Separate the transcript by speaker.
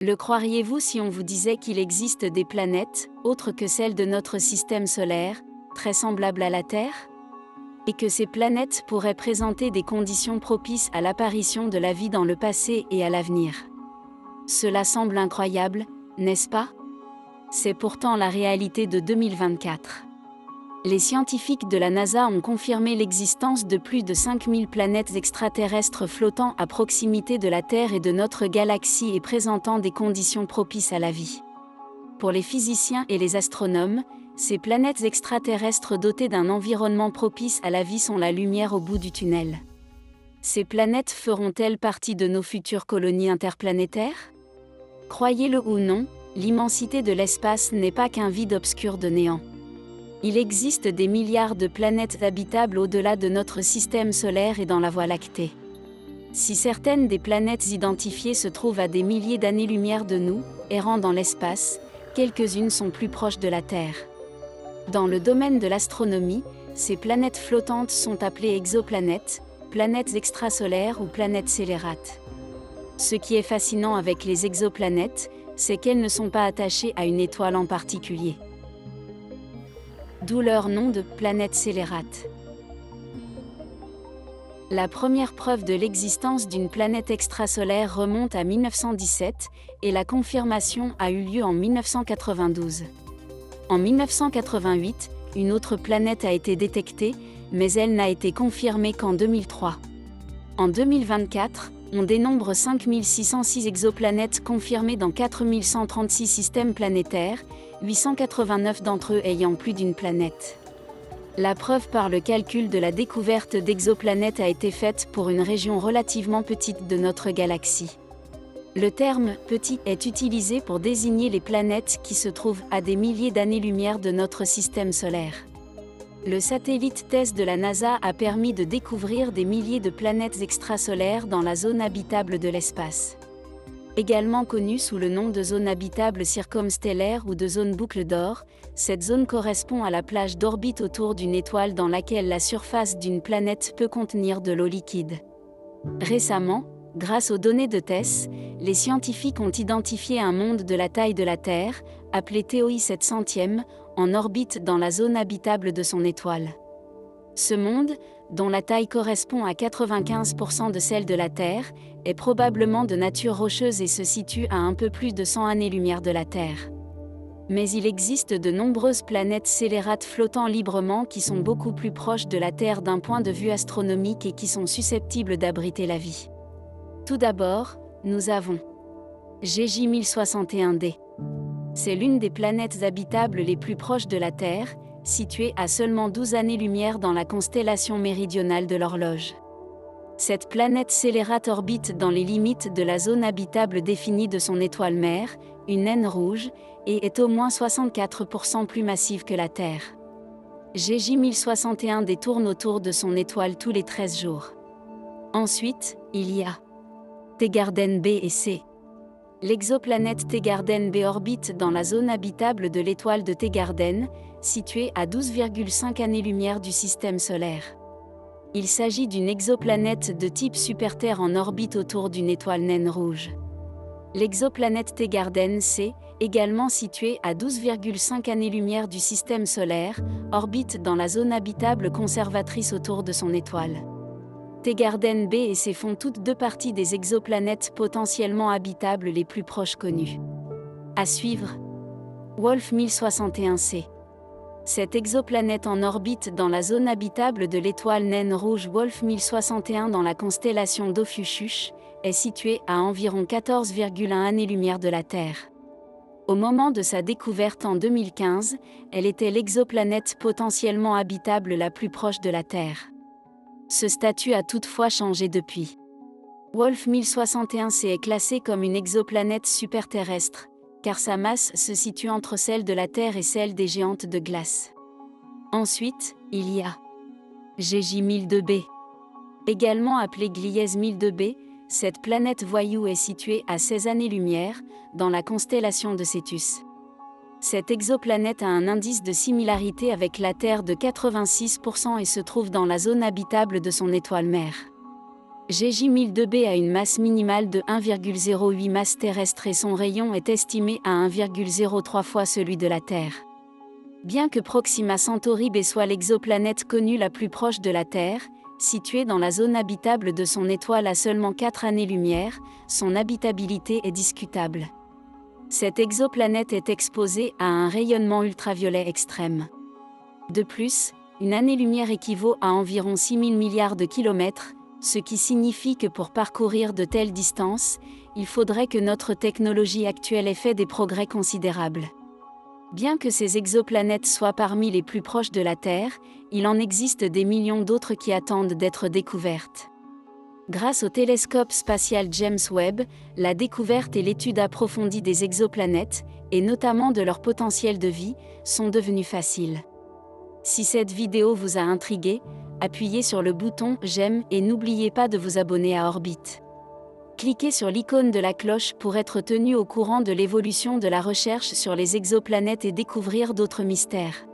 Speaker 1: Le croiriez-vous si on vous disait qu'il existe des planètes, autres que celles de notre système solaire, très semblables à la Terre? Et que ces planètes pourraient présenter des conditions propices à l'apparition de la vie dans le passé et à l'avenir? Cela semble incroyable, n'est-ce pas? C'est pourtant la réalité de 2024. Les scientifiques de la NASA ont confirmé l'existence de plus de 5000 planètes extraterrestres flottant à proximité de la Terre et de notre galaxie et présentant des conditions propices à la vie. Pour les physiciens et les astronomes, ces planètes extraterrestres dotées d'un environnement propice à la vie sont la lumière au bout du tunnel. Ces planètes feront-elles partie de nos futures colonies interplanétaires? Croyez-le ou non, l'immensité de l'espace n'est pas qu'un vide obscur de néant. Il existe des milliards de planètes habitables au-delà de notre système solaire et dans la Voie lactée. Si certaines des planètes identifiées se trouvent à des milliers d'années-lumière de nous, errant dans l'espace, quelques-unes sont plus proches de la Terre. Dans le domaine de l'astronomie, ces planètes flottantes sont appelées exoplanètes, planètes extrasolaires ou planètes scélérates. Ce qui est fascinant avec les exoplanètes, c'est qu'elles ne sont pas attachées à une étoile en particulier. D'où leur nom de planète scélérate. La première preuve de l'existence d'une planète extrasolaire remonte à 1917, et la confirmation a eu lieu en 1992. En 1988, une autre planète a été détectée, mais elle n'a été confirmée qu'en 2003. En 2024, on dénombre 5606 exoplanètes confirmées dans 4136 systèmes planétaires, 889 d'entre eux ayant plus d'une planète. La preuve par le calcul de la découverte d'exoplanètes a été faite pour une région relativement petite de notre galaxie. Le terme « petit » est utilisé pour désigner les planètes qui se trouvent à des milliers d'années-lumière de notre système solaire. Le satellite TESS de la NASA a permis de découvrir des milliers de planètes extrasolaires dans la zone habitable de l'espace. Également connue sous le nom de zone habitable circumstellaire ou de zone boucle d'or, cette zone correspond à la plage d'orbite autour d'une étoile dans laquelle la surface d'une planète peut contenir de l'eau liquide. Récemment, grâce aux données de TESS, les scientifiques ont identifié un monde de la taille de la Terre, appelé TOI 700e, en orbite dans la zone habitable de son étoile. Ce monde, dont la taille correspond à 95% de celle de la Terre, est probablement de nature rocheuse et se situe à un peu plus de 100 années-lumière de la Terre. Mais il existe de nombreuses planètes scélérates flottant librement qui sont beaucoup plus proches de la Terre d'un point de vue astronomique et qui sont susceptibles d'abriter la vie. Tout d'abord, nous avons GJ 1061d. C'est l'une des planètes habitables les plus proches de la Terre, située à seulement 12 années-lumière dans la constellation méridionale de l'Horloge. Cette planète scélérate orbite dans les limites de la zone habitable définie de son étoile mère, une naine rouge, et est au moins 64% plus massive que la Terre. GJ 1061d tourne autour de son étoile tous les 13 jours. Ensuite, il y a Tegarden B et C. L'exoplanète Tegarden B orbite dans la zone habitable de l'étoile de Tegarden, située à 12,5 années-lumière du système solaire. Il s'agit d'une exoplanète de type super-Terre en orbite autour d'une étoile naine rouge. L'exoplanète Tegarden C, également située à 12,5 années-lumière du système solaire, orbite dans la zone habitable conservatrice autour de son étoile. Tegarden B et C font toutes deux parties des exoplanètes potentiellement habitables les plus proches connues. À suivre, Wolf 1061c. Cette exoplanète en orbite dans la zone habitable de l'étoile naine rouge Wolf 1061 dans la constellation d'Ophiuchus, est située à environ 14,1 années-lumière de la Terre. Au moment de sa découverte en 2015, elle était l'exoplanète potentiellement habitable la plus proche de la Terre. Ce statut a toutefois changé depuis. Wolf 1061c est classée comme une exoplanète superterrestre, car sa masse se situe entre celle de la Terre et celle des géantes de glace. Ensuite, il y a GJ 1002b. Également appelée Gliese 1002b, cette planète voyou est située à 16 années-lumière, dans la constellation de Cétus. Cette exoplanète a un indice de similarité avec la Terre de 86% et se trouve dans la zone habitable de son étoile mère. GJ1002b a une masse minimale de 1,08 masse terrestre et son rayon est estimé à 1,03 fois celui de la Terre. Bien que Proxima Centauri b soit l'exoplanète connue la plus proche de la Terre, située dans la zone habitable de son étoile à seulement 4 années-lumière, son habitabilité est discutable. Cette exoplanète est exposée à un rayonnement ultraviolet extrême. De plus, une année-lumière équivaut à environ 6 000 milliards de kilomètres, ce qui signifie que pour parcourir de telles distances, il faudrait que notre technologie actuelle ait fait des progrès considérables. Bien que ces exoplanètes soient parmi les plus proches de la Terre, il en existe des millions d'autres qui attendent d'être découvertes. Grâce au télescope spatial James Webb, la découverte et l'étude approfondie des exoplanètes, et notamment de leur potentiel de vie, sont devenues faciles. Si cette vidéo vous a intrigué, appuyez sur le bouton « J'aime » et n'oubliez pas de vous abonner à Orbite. Cliquez sur l'icône de la cloche pour être tenu au courant de l'évolution de la recherche sur les exoplanètes et découvrir d'autres mystères.